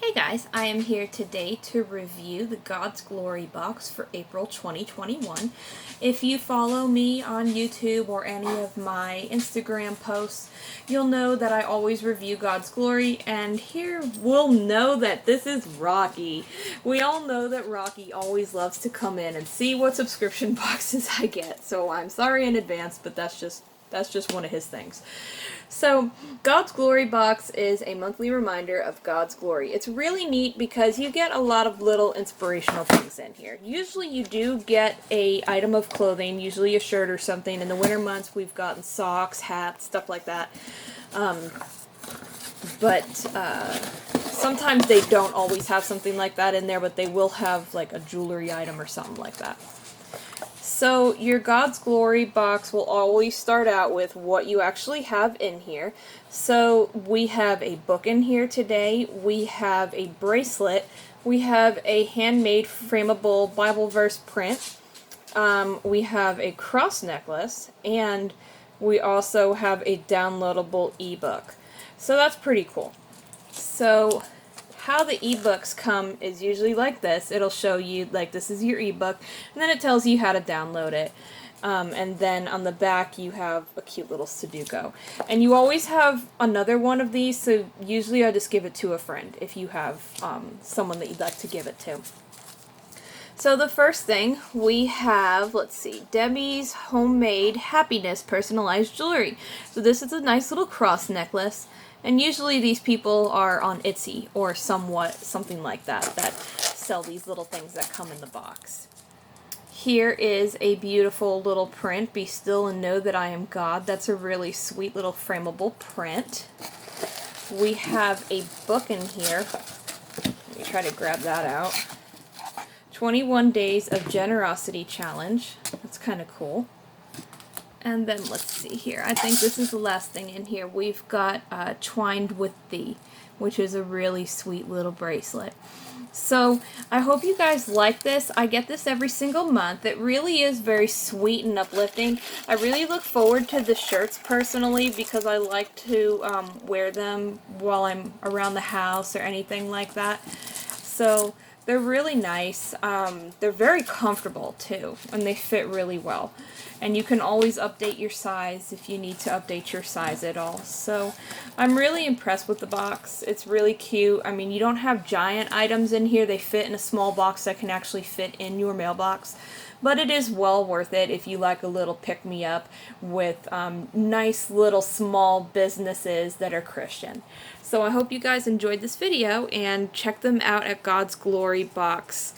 Hey guys, I am here today to review the God's Glory box for April 2021. If you follow me on YouTube or any of my Instagram posts, you'll know that I always review God's Glory, and here we'll know that this is Rocky. We all know that Rocky always loves to come in and see what subscription boxes I get, so I'm sorry in advance, but that's just one of his things. So, God's Glory box is a monthly reminder of God's glory. It's really neat because you get a lot of little inspirational things in here. Usually you do get a item of clothing, usually a shirt or something. In the winter months we've gotten socks, hats, stuff like that. Sometimes they don't always have something like that in there, but they will have like a jewelry item or something like that. So your God's Glory box will always start out with what you actually have in here. So we have a book in here today, we have a bracelet, we have a handmade frameable Bible verse print, we have a cross necklace, and we also have a downloadable ebook. So that's pretty cool. So how the ebooks come is usually like this. It'll show you, like, this is your ebook, and then it tells you how to download it. And then on the back you have a cute little Sudoku. And you always have another one of these, so usually I just give it to a friend if you have someone that you'd like to give it to. So the first thing we have, let's see, Debbie's Homemade Happiness Personalized Jewelry. So this is a nice little cross necklace. And usually these people are on Etsy or something like that sell these little things that come in the box. Here is a beautiful little print, Be Still and Know That I Am God. That's a really sweet little frameable print. We have a book in here. Let me try to grab that out. 21 Days of Generosity Challenge. That's kind of cool. And then let's see here. I think this is the last thing in here. We've got Twined with Thee, which is a really sweet little bracelet. So I hope you guys like this. I get this every single month. It really is very sweet and uplifting. I really look forward to the shirts personally because I like to wear them while I'm around the house or anything like that. So they're really nice. They're very comfortable too, and they fit really well. And you can always update your size if you need to update your size at all. So I'm really impressed with the box. It's really cute. I mean, you don't have giant items in here. They fit in a small box that can actually fit in your mailbox. But it is well worth it if you like a little pick-me-up with nice little small businesses that are Christian. So I hope you guys enjoyed this video and check them out at God's Glory box.